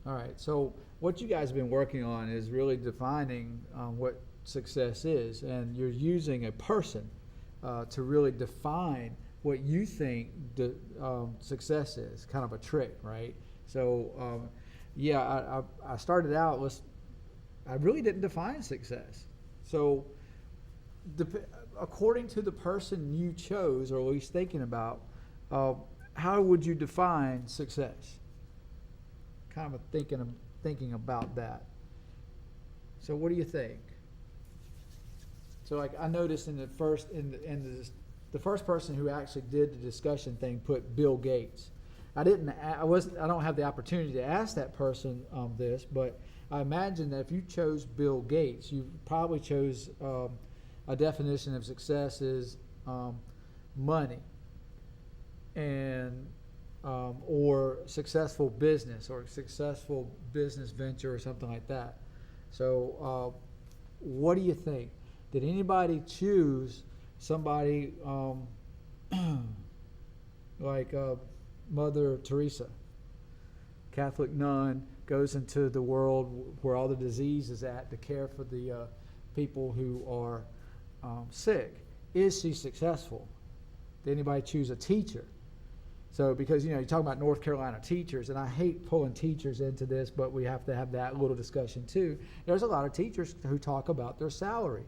All right. So what you guys have been working on is really defining what success is, and you're using a person to really define what you think success is. Kind of a trick, right? So yeah, I started out with I really didn't define success. So dep- according to the person you chose, or at least thinking about, uh, how would you define success? Kind of thinking about that. So what do you think? So like I noticed in the first the first person who actually did the discussion thing put Bill Gates. I don't have the opportunity to ask that person this, but I imagine that if you chose Bill Gates, you probably chose a definition of success is money and or successful business or successful business venture or something like that. So, what do you think? Did anybody choose somebody like Mother Teresa, Catholic nun, goes into the world where all the disease is at to care for the people who are sick? Is she successful? Did anybody choose a teacher? So, because you talk about North Carolina teachers, and I hate pulling teachers into this, but we have to have that little discussion too. There's a lot of teachers who talk about their salary.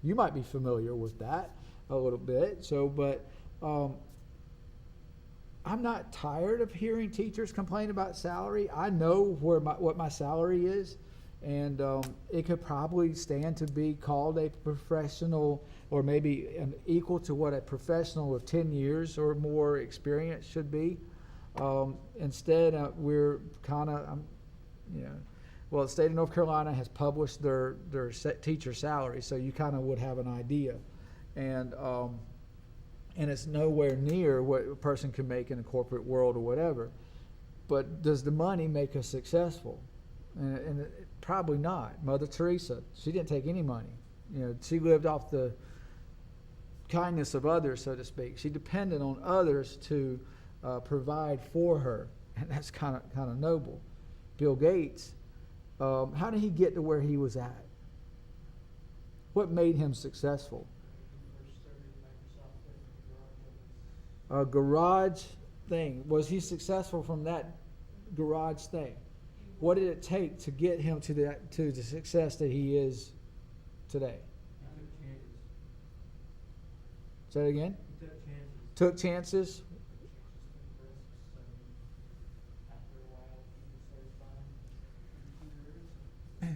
You might be familiar with that a little bit. So, but I'm not tired of hearing teachers complain about salary. I know what my salary is, and it could probably stand to be called a professional, or maybe equal to what a professional with 10 years or more experience should be. Instead, we're kind of, well, the state of North Carolina has published their teacher salary, so you kind of would have an idea, and it's nowhere near what a person can make in the corporate world or whatever. But does the money make us successful? And probably not. Mother Teresa, she didn't take any money. She lived off the kindness of others, so to speak. She depended on others to provide for her, and that's kind of noble. Bill Gates, how did he get to where he was at? What made him successful? A garage thing. Was he successful from that garage thing? What did it take to get him to the success that he is today? Say it again. Took chances. Do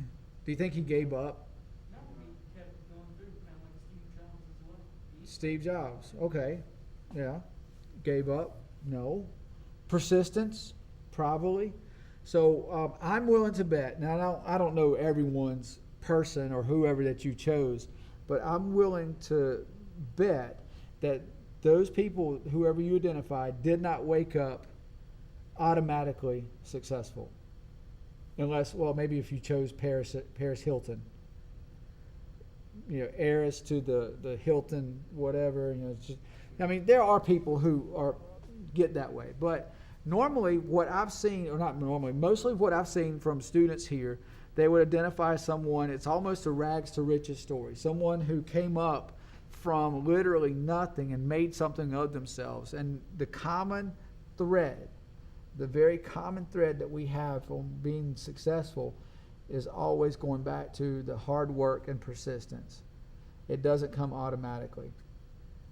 you think he gave up? No, he kept going through, kind of like Steve Jobs as well. Steve Jobs. Okay. Yeah. Gave up? No. Persistence? Probably. So I'm willing to bet. Now I don't know everyone's person or whoever that you chose, but I'm willing to bet that those people, whoever you identified, did not wake up automatically successful. Unless, well, maybe if you chose Paris Hilton, heiress to the Hilton, whatever. There are people who get that way, but normally what I've seen, or not normally, mostly what I've seen from students here, they would identify someone. It's almost a rags to riches story. Someone who came up from literally nothing and made something of themselves. And the common thread, the very common thread that we have on being successful, is always going back to the hard work and persistence. It doesn't come automatically.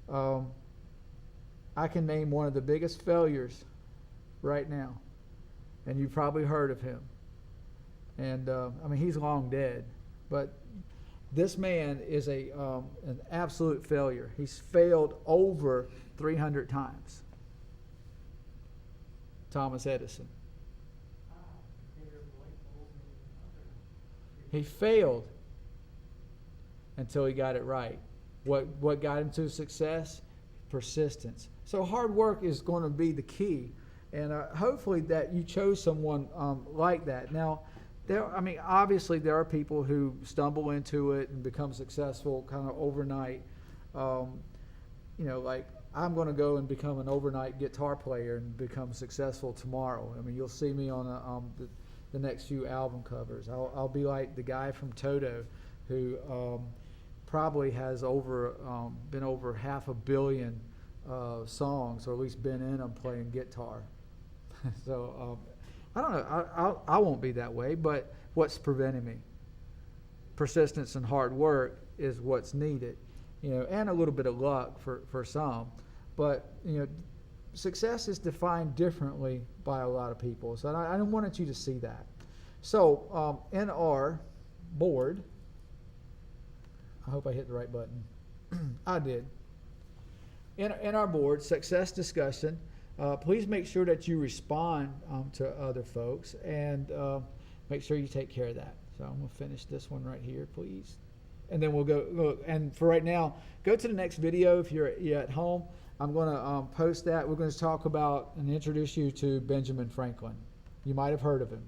I can name one of the biggest failures right now, and you've probably heard of him. And he's long dead, but this man is an absolute failure. He's failed over 300 times. Thomas Edison. He failed until he got it right. What got him to success? Persistence. So hard work is going to be the key, and hopefully that you chose someone like that. Now, obviously there are people who stumble into it and become successful kind of overnight. Like I'm going to go and become an overnight guitar player and become successful tomorrow. You'll see me on the next few album covers. I'll be like the guy from Toto who probably has been over 500 million songs, or at least been in them playing guitar. So I don't know. I won't be that way, but what's preventing me? Persistence and hard work is what's needed, and a little bit of luck for some. But success is defined differently by a lot of people. So I wanted you to see that. So in our board, I hope I hit the right button. I did. In our board success discussion, please make sure that you respond to other folks, and make sure you take care of that. So I'm going to finish this one right here, please. And then we'll go. And for right now, go to the next video if you're at home. I'm going to post that. We're going to talk about and introduce you to Benjamin Franklin. You might have heard of him.